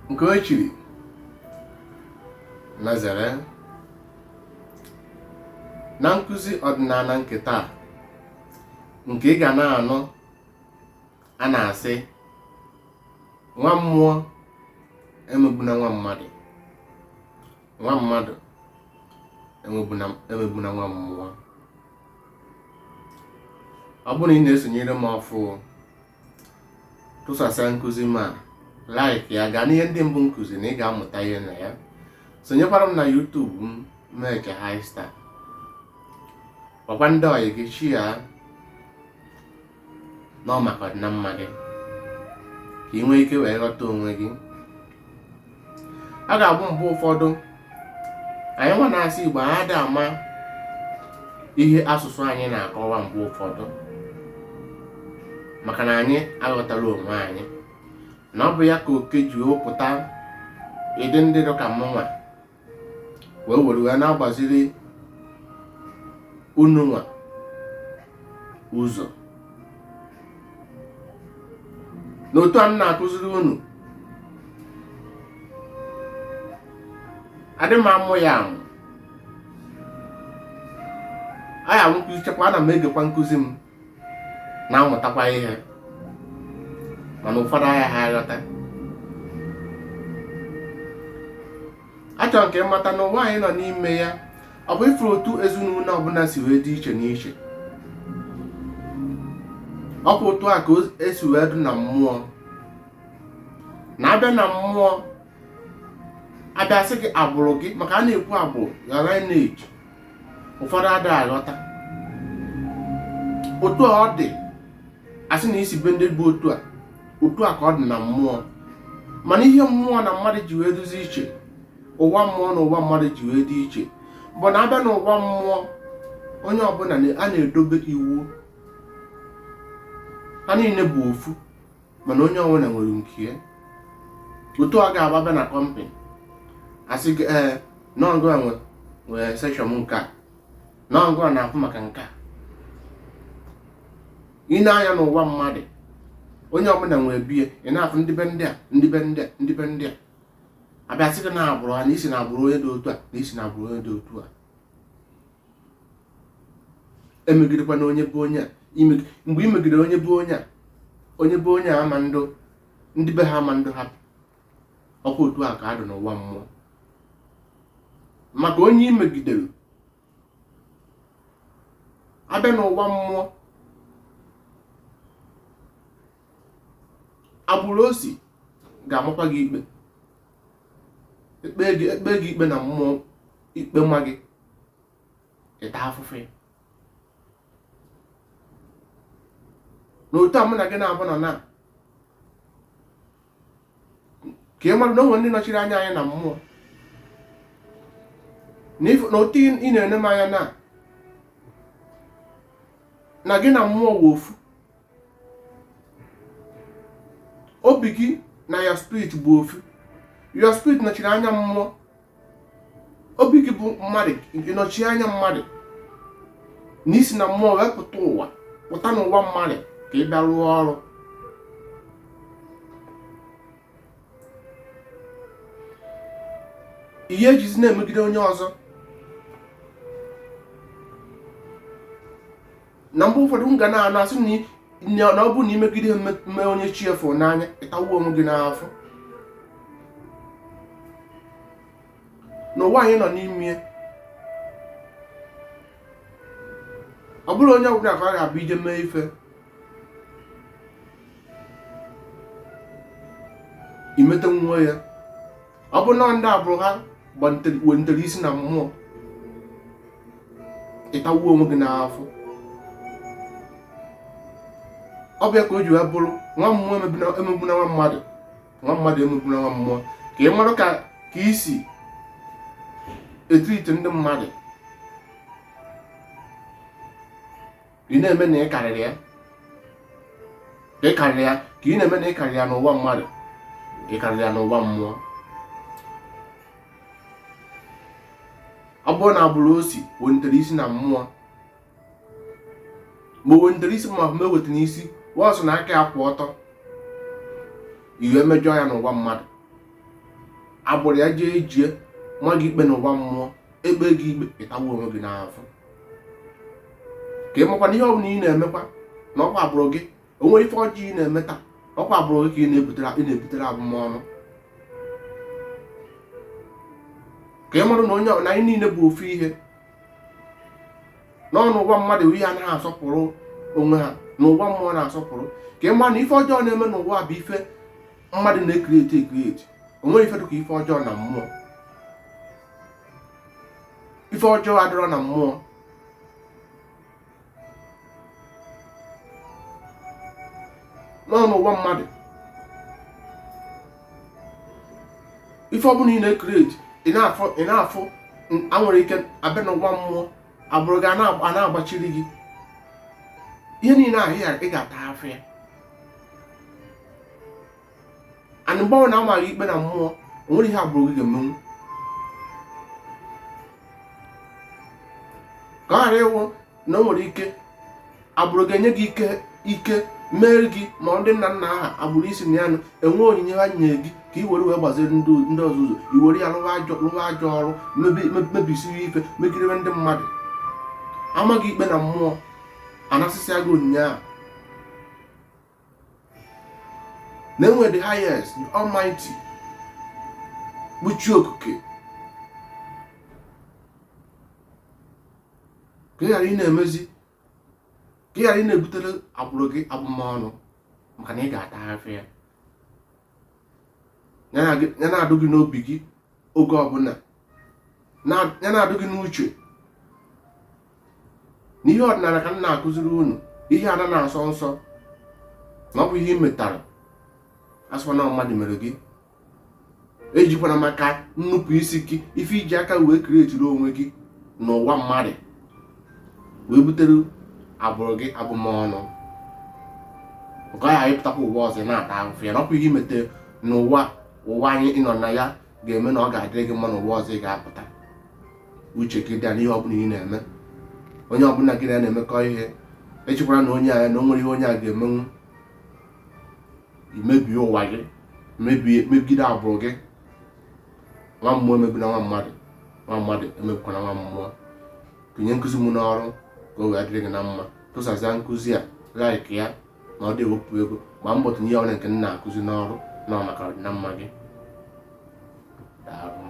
nke o chiri nazere na nkụzi ọdịnala nke taa nke ị ga na-anụ a na-asị nwa mmụọ emegbuna nwa mmadụ, nwa mmadụ emegbuna nwa mmụọ. Ọ bụrụ na ị na-esonyere m ọfụ, tụsasịa nkụzi ma like ya, gaa n'ihe ndị mbụ nkụzi na ị ga-amụta ihe na ya. Sonyekwara m na YouTube m Meke High Star. Gwakwa ndị ọyị gị chi ya nọ maka ọdịnamma gị ka ị nwee ike wee ghọta onwe gị. A ga-abụ mgbe ụfọdụ anyị nwa na-asị Igbo anyị adị ama ihe asụsụ anyị na-akọwa mgbe ụfọdụ, maka na anyị aghọtala onwe anyị, na ọ bụ ya ka oke ji wepụta ịdị ndị dị ka mụnwa wee na-agbaziri unu nwa ụzọ n'otu a na-akụziri unu. Adị m amụ ya amụ, aya m nkụzichakwa, ana m egekwa nkụzi m na-amụtakwa ihe, mana ụfọdụ aya ha aghọta. Achọrọ nke ịmata na ụwa anyị nọ n'ime ya ọ bụ ifuru otu ezinụlọ ọbụla si wee dị iche n'iche. Ọ bụ otu a ka esi wee dị na mmụọ. Na-abịa na mmụọ, abịa sị gị agbụrụ gị, maka a na-ekwu agbụrụ ya lineage, ụfọdụ adịghị aghọta otu a ọ dị. Asị na isi be ndị bụ otu a ka ọ dị na mmụọ. Mana ihe mmụọ na mmadụ ji wee duzi iche, ụwa mmụọ na ụwa mmadụ ji wee dị iche bụ na abịa n'ụwa mmụọ, onye ọbụla a na-edobe iwu, ha niile bụ ofu, mana onye ọbụla nwere nke ya. Otu a ga-aba bịa na kọmpani, asị gị nọngụ nwere sekshọn nke a, nọngụ na-afụ maka nke a. Ị na-anya n'ụwa mmadụ, onye ọbụla nwere biya, ị na-afụ ndị be ndị a, ndị be ndị a, ndị be ndị a. Abịa sị gị na agbụrụ ha, na isi na agbụrụ onye dị otu a, na isi na agbụrụ onye dị otu a. Emegidekwa na onye bụ onye a. Mgbe ị megidere onye bụ onye a ama ndụ, ndị be ha ama ndụ hapụ. Ọkwa otu a ka a dị n'ụwa mmụọ. Maka onye ị megidere, abịa n'ụwa mmụọ, agbụrụ o si ga-amakwa gị ikpe, ekpe gị ikpe na mmụọ, ikpe nwa gị ịta afụfụ ya. N'otu a mụ na gị na-abụ na ka ị mara na onwe ndị nọchiri anya anyị na mmụọ, na otu ị na-ene m anya na gị na mmụọ wụ ofu. Obi gị na ya spirit bụ ofu. Your spirit nọchiri anya mmụọ, obi gị bụ mmadụ, ịnọchi anya mmadụ, na isi na mmụọ wee pụta ụwa, pụta n'ụwa mmadụ ka ị bịa rụọ ọrụ. Ihe ejizi na-emegide onye ọzọ. Na mgbe ụfọdụ m ga na-anụ asị na ọ bụ na imegide mme onye chi efu n'anya, ịtawuo onwe gị n'afọ. N'ụwa anyị nọ n'ime, ọ bụrụ onye ọbụla ka a ga-abụ ije mee ife, imete nwa ya. Ọ bụ na ndị agbụrụ ha welitere isi na mmụọ, ịtawuo onwe gị n'afọ. Ọ bịa ka o ji wee bụrụ nwa mmụọ emegbuna nwa mmadụ, nwa mmadụ emegbuna nwa mmụọ. Ka ị mara ka isi etriti ndị mmadụ, ị na-eme na ị karịrị ya, ka ị na-eme na ị karịrị ya n'ụwa mmadụ, ị karịrị ya n'ụwa mmụọ. Ọ bụrụ na agbụrụ o si welitere isi na mmụọ, ma o welitere isi ma ma eweta n'isi, wọsụ na aka ya kwụ ọtọ, iwe mejọ ya n'ụwa mmadụ, agbụrụ ya jee ejie ma gị ikpe n'ụwa mmụọ ekpe gị ikpe ịtagbu onwe gị n'afọ ka ị makwa na ihe ọbụla ị na-emekwa na ọkwa agbụrụ gị onwe ife ọjọọ ị na-eme taa ọkwa agbụrụ gị ka ị na-ebutere abụmọnụ ka ị marụ na anyị niile bụ ofu ihe n'ọnụ ụwa mmadụ ihe anaghị asọpụrụ onwe ha n'ụwa mmụọ na-asọpụrụ ka ị ma na ife ọjọọ na-eme n'ụwa bụ ife mmadụ na-ekrieti onwe ife dịka ife ọjọọ na mmụọ ife ọjọọ adịrọ na mmụọ n'ọnụ ụwa mmadụ ife ọbụla ị na-ekrieti ị na-afụ anwere ike abịa n'ụwa mmụọ agbụrụ gị a na-agbachiri gị ihe niile ahụ ị ga-ata afọ ya and mgbe ọ na-amaghị ikpe na mmụọ onwere ihe agbụrụ gị ga-emenwu ka ọ ghara ịwụ na o nwere ike agbụrụ ga-enye gị ike mere gị ma ndị nna nna aha agbụrụ isi na ya enwe onyinye ha nye gị ka i were wee gbaziri ndị ọzụzụ i were ya lụwa ajọ ọrụ mebisiri ife megidere ndị mmadụ amaghị ikpe na mmụọ anasịsịa gị onyinye ahụ na enwe the highest the almighty bụ chi okike ka ị ghara ị na-emezi ka ị ghara ị na-ebutere agbụrụ gị abụmọnụ maka na ị ga-ata afọ ya ya na-adụ gị n'obi gị oge ọbụla ya na-adụ gị n'uche na ihe ọdịnala ka m na-akụziri unu ihe ada na-asọ nsọ na ọ bụ ihe ị metara asụkwa na mmadụ mere gị ejikwana maka nnupụ isi gị ife iji aka wee krietiri onwe gị n'ụwa mmadụ wee butere agbụrụ gị abụmọnụ nke ọya ịpụtakwa ụwa ọzọ na-ata ahụfụ ya na ọkwa ihe imete n'ụwa anyị ịnọ na ya ga-eme na ọ ga-adịrị gị mma n'ụwa ọzọ ị ga-apụta uche gị dị n'ihe ọbụla ị na-eme onye ọbụla gị na-emekọ ihe echekwara na onye anya na o nwere ihe onye a ga-emenwu imebie ụwa gị megide agbụrụ gị nwa mmụọ emebina nwa mmadụ emebikwana nwa mmụọ tinye nkụzi m n'ọrụ ka o wee dịrị gị na mma tụsazia nkụzi a laik ya na ọ dị ewepụ ego gbaa mbọ tinye ihe ọbụla nke m na-akụzi n'ọrụ na maka ọdịna mma gị. Daalụ.